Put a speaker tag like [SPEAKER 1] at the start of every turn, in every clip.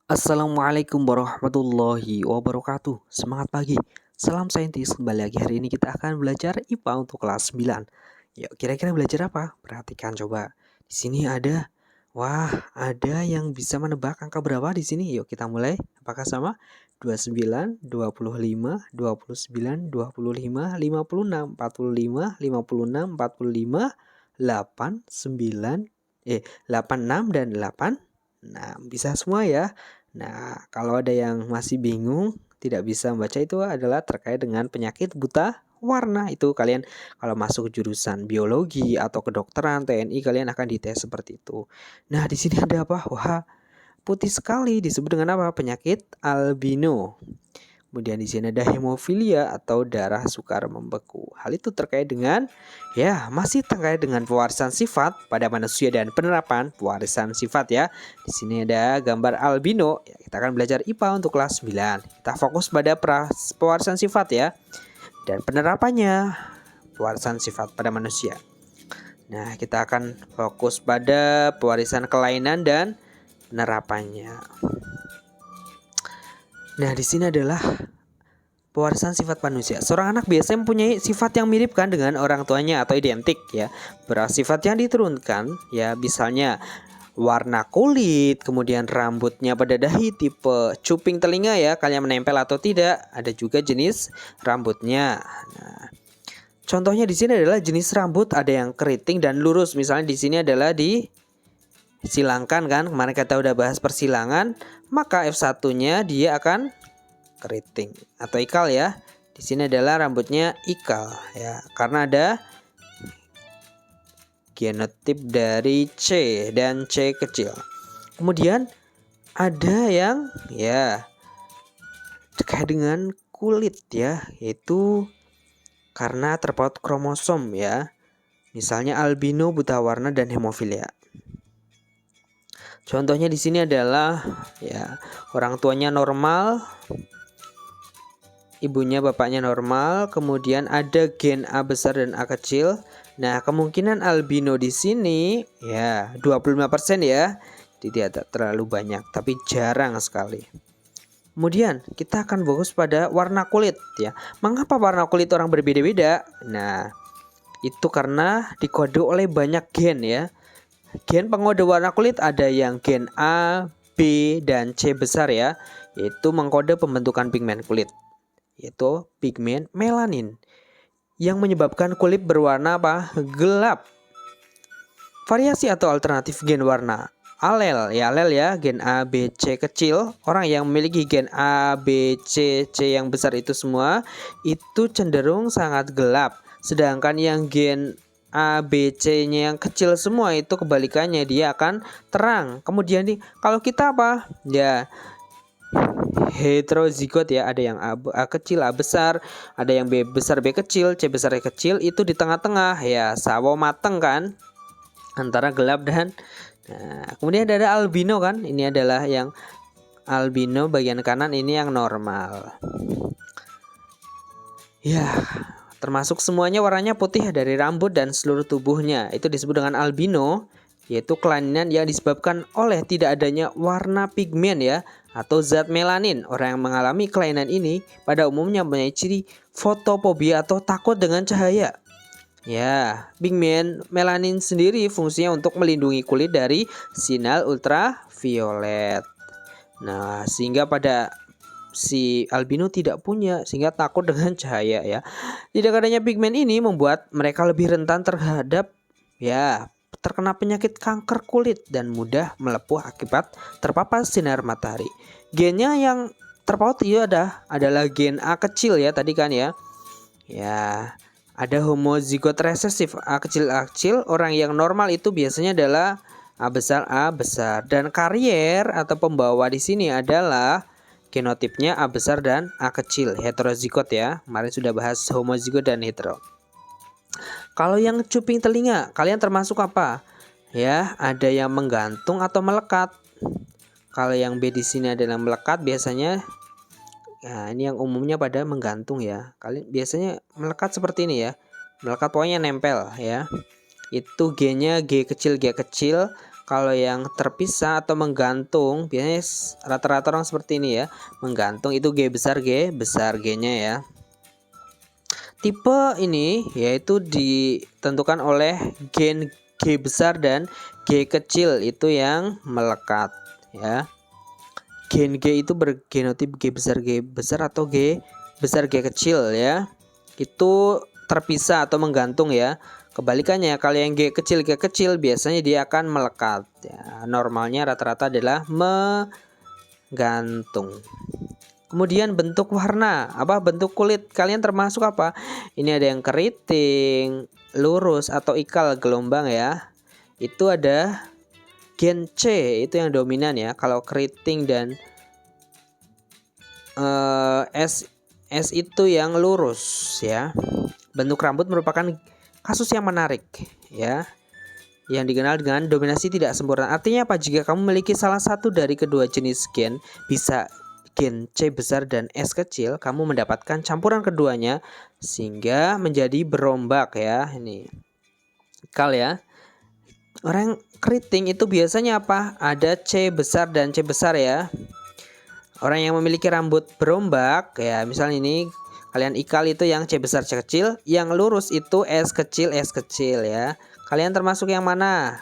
[SPEAKER 1] Assalamualaikum warahmatullahi wabarakatuh. Semangat pagi. Salam saintis. Kembali lagi hari ini kita akan belajar IPA untuk kelas 9. Yuk, kira-kira belajar apa? Perhatikan coba. Di sini ada yang bisa menebak angka berapa di sini? Yuk kita mulai. Apakah sama? 29, 25, 29, 25, 56, 45, 56, 45, 8, 9, 86 dan 8. Nah, bisa semua ya. Nah, kalau ada yang masih bingung, tidak bisa membaca itu adalah terkait dengan penyakit buta warna. Itu kalian kalau masuk jurusan biologi atau kedokteran, TNI kalian akan dites seperti itu. Nah, di sini ada apa? Wah, putih sekali disebut dengan apa? Penyakit albino. Kemudian di sini ada hemofilia atau darah sukar membeku. Hal itu terkait dengan masih terkait dengan pewarisan sifat pada manusia dan penerapan pewarisan sifat ya. Di sini ada gambar albino. Ya, kita akan belajar IPA untuk kelas 9. Kita fokus pada pewarisan sifat ya dan penerapannya pewarisan sifat pada manusia. Nah, kita akan fokus pada pewarisan kelainan dan penerapannya. Nah, di sini adalah pewarisan sifat manusia. Seorang anak biasanya mempunyai sifat yang mirip kan dengan orang tuanya atau identik ya. Beberapa sifat yang diturunkan ya, misalnya warna kulit, kemudian rambutnya pada dahi tipe cuping telinga ya, kalian menempel atau tidak. Ada juga jenis rambutnya. Nah, contohnya di sini adalah jenis rambut ada yang keriting dan lurus. Misalnya di sini adalah disilangkan kan. Kemarin kita udah bahas persilangan, maka F1-nya dia akan keriting atau ikal ya. Di sini adalah rambutnya ikal ya, karena ada genotip dari C dan C kecil. Kemudian ada yang terkait dengan kulit ya, yaitu karena terpaut kromosom ya. Misalnya albino, buta warna dan hemofilia. Contohnya di sini adalah orang tuanya normal, ibunya bapaknya normal, kemudian ada gen A besar dan A kecil. Nah, kemungkinan albino di sini 25% ya. Jadi tidak terlalu banyak, tapi jarang sekali. Kemudian kita akan fokus pada warna kulit ya. Mengapa warna kulit orang berbeda-beda? Nah, itu karena dikode oleh banyak gen ya. Gen pengode warna kulit ada yang gen A, B, dan C besar ya, yaitu mengkode pembentukan pigmen kulit, yaitu pigmen melanin yang menyebabkan kulit berwarna gelap. Variasi atau alternatif gen warna alel ya, gen A, B, C kecil. Orang yang memiliki gen A, B, C yang besar itu semua itu cenderung sangat gelap. Sedangkan yang gen A, B, C-nya yang kecil semua itu kebalikannya, dia akan terang. Kemudian kalau kita heterozigot ya, ada yang A kecil, A besar, ada yang B besar, B kecil, C besar, C kecil, itu di tengah-tengah ya, sawo mateng kan, antara gelap dan kemudian ada albino kan, ini adalah yang albino bagian kanan, ini yang normal. Ya, termasuk semuanya warnanya putih dari rambut dan seluruh tubuhnya. Itu disebut dengan albino, yaitu kelainan yang disebabkan oleh tidak adanya warna pigmen ya, atau zat melanin. Orang yang mengalami kelainan ini pada umumnya mempunyai ciri fotofobia atau takut dengan cahaya. Ya, pigmen melanin sendiri fungsinya untuk melindungi kulit dari sinar ultraviolet. Nah, sehingga pada si albino tidak punya, sehingga takut dengan cahaya ya. Tidak adanya pigmen ini membuat mereka lebih rentan terhadap terkena penyakit kanker kulit dan mudah melepuh akibat terpapar sinar matahari. Gennya yang terpaut itu adalah gen A kecil ya tadi kan ya. Ya, ada homozigot resesif A kecil. Orang yang normal itu biasanya adalah A besar dan karier atau pembawa di sini adalah genotipnya A besar dan A kecil, heterozigot ya. Kemarin sudah bahas homozigot dan hetero. Kalau yang cuping telinga, kalian termasuk apa? Ya, ada yang menggantung atau melekat. Kalau yang B di sini adalah melekat biasanya. Nah, ini yang umumnya pada menggantung ya. Kalian biasanya melekat seperti ini ya. Melekat pokoknya nempel ya. Itu G-nya G kecil. Kalau yang terpisah atau menggantung, biasanya rata-rata orang seperti ini ya. Menggantung itu G besar G-nya ya. Tipe ini yaitu ditentukan oleh gen G besar dan G kecil itu yang melekat ya. Gen G itu bergenotip G besar atau G besar G kecil ya. Itu terpisah atau menggantung ya. Kebalikannya kalau yang G kecil biasanya dia akan melekat ya. Normalnya rata-rata adalah menggantung. Kemudian bentuk warna, bentuk kulit kalian termasuk apa? Ini ada yang keriting, lurus atau ikal gelombang ya. Itu ada gen C itu yang dominan ya. Kalau keriting dan S itu yang lurus ya. Bentuk rambut merupakan kasus yang menarik ya, yang dikenal dengan dominasi tidak sempurna. Artinya apa? Jika kamu memiliki salah satu dari kedua jenis gen, bisa gen C besar dan S kecil, kamu mendapatkan campuran keduanya sehingga menjadi berombak ya. Ini ikal ya. Orang keriting itu biasanya apa? Ada C besar dan C besar ya. Orang yang memiliki rambut berombak ya, misalnya ini kalian ikal itu yang C besar C kecil, yang lurus itu S kecil ya. Kalian termasuk yang mana?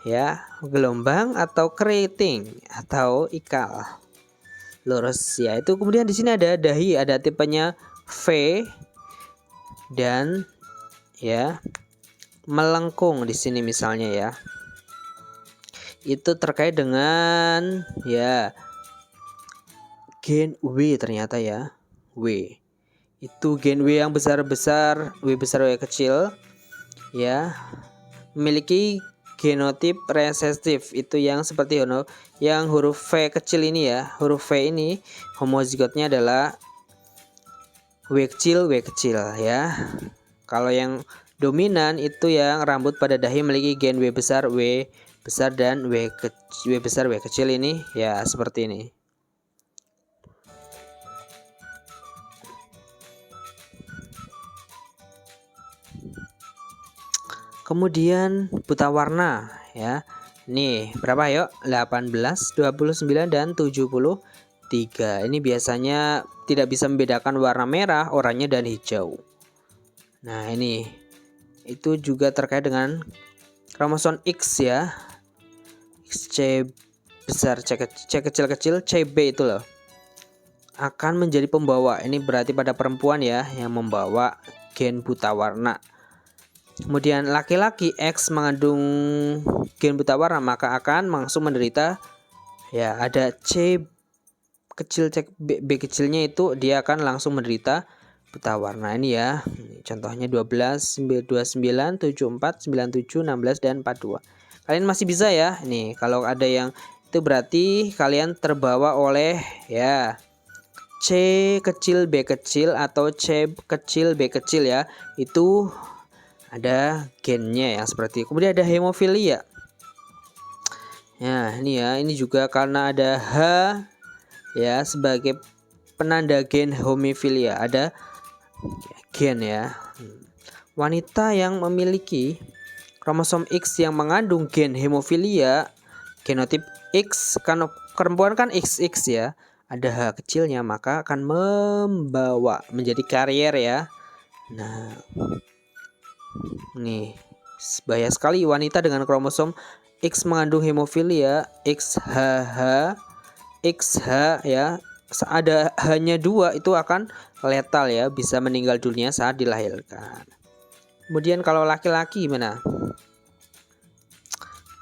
[SPEAKER 1] Ya, gelombang atau keriting atau ikal? Lurus ya. Itu kemudian di sini ada dahi, ada tipenya V dan ya melengkung di sini misalnya ya. Itu terkait dengan ya gen W ternyata ya. W. Itu gen W yang besar-besar, W besar W kecil ya, memiliki genotip resesif. Itu yang seperti yang huruf V kecil ini ya. Huruf V ini homozigotnya adalah W kecil ya. Kalau yang dominan itu yang rambut pada dahi memiliki gen W besar dan W besar W kecil ini ya, seperti ini. Kemudian buta warna ya. Nih, berapa yuk? 18, 29 dan 73. Ini biasanya tidak bisa membedakan warna merah, oranye dan hijau. Nah, ini itu juga terkait dengan kromosom X ya. C besar C kecil CB itu loh. Akan menjadi pembawa. Ini berarti pada perempuan ya yang membawa gen buta warna. Kemudian laki-laki X mengandung gen buta warna, maka akan langsung menderita ya, ada C kecil B kecilnya itu dia akan langsung menderita buta warna ini ya. Contohnya 12, 29, 74, 97, 16 dan 42. Kalian masih bisa ya. Nih, kalau ada yang itu berarti kalian terbawa oleh ya C kecil B kecil atau C kecil B kecil ya. Itu ada gennya yang seperti itu. Kemudian ada hemofilia. Ya, ini ya, ini juga karena ada H ya sebagai penanda gen hemofilia. Ada gen ya. Wanita yang memiliki kromosom X yang mengandung gen hemofilia, genotip X, kan perempuan kan XX ya. Ada H kecilnya, maka akan membawa menjadi karier ya. Nah, nih, bahaya sekali wanita dengan kromosom X mengandung hemofilia XHH ya. Ada hanya 2 itu akan letal ya, bisa meninggal dunia saat dilahirkan. Kemudian kalau laki-laki gimana?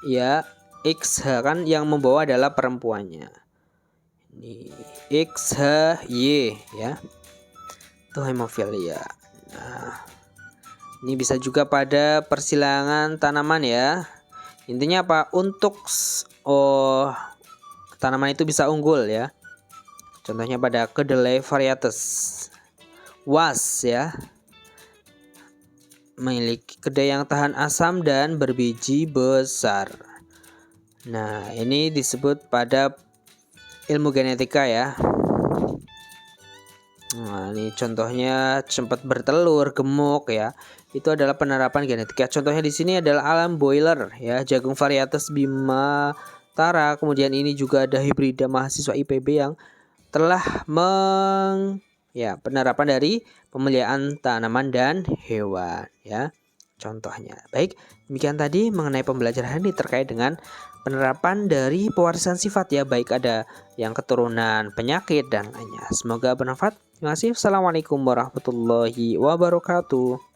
[SPEAKER 1] Ya, XH kan yang membawa adalah perempuannya. Ini XHY ya. Itu hemofilia. Nah, ini bisa juga pada persilangan tanaman ya. Intinya apa? Untuk tanaman itu bisa unggul ya. Contohnya pada kedelai varietas Was ya. Memiliki kedelai yang tahan asam dan berbiji besar. Nah, ini disebut pada ilmu genetika ya. Nah, ini contohnya sempat bertelur, gemuk ya. Itu adalah penerapan genetika. Contohnya di sini adalah alam boiler ya, jagung varietas Bima Tara. Kemudian ini juga ada hibrida mahasiswa IPB yang telah penerapan dari pemeliharaan tanaman dan hewan ya. Contohnya. Baik, demikian tadi mengenai pembelajaran ini terkait dengan penerapan dari pewarisan sifat ya, baik ada yang keturunan, penyakit dan lainnya. Semoga bermanfaat. Terima kasih. Assalamualaikum warahmatullahi wabarakatuh.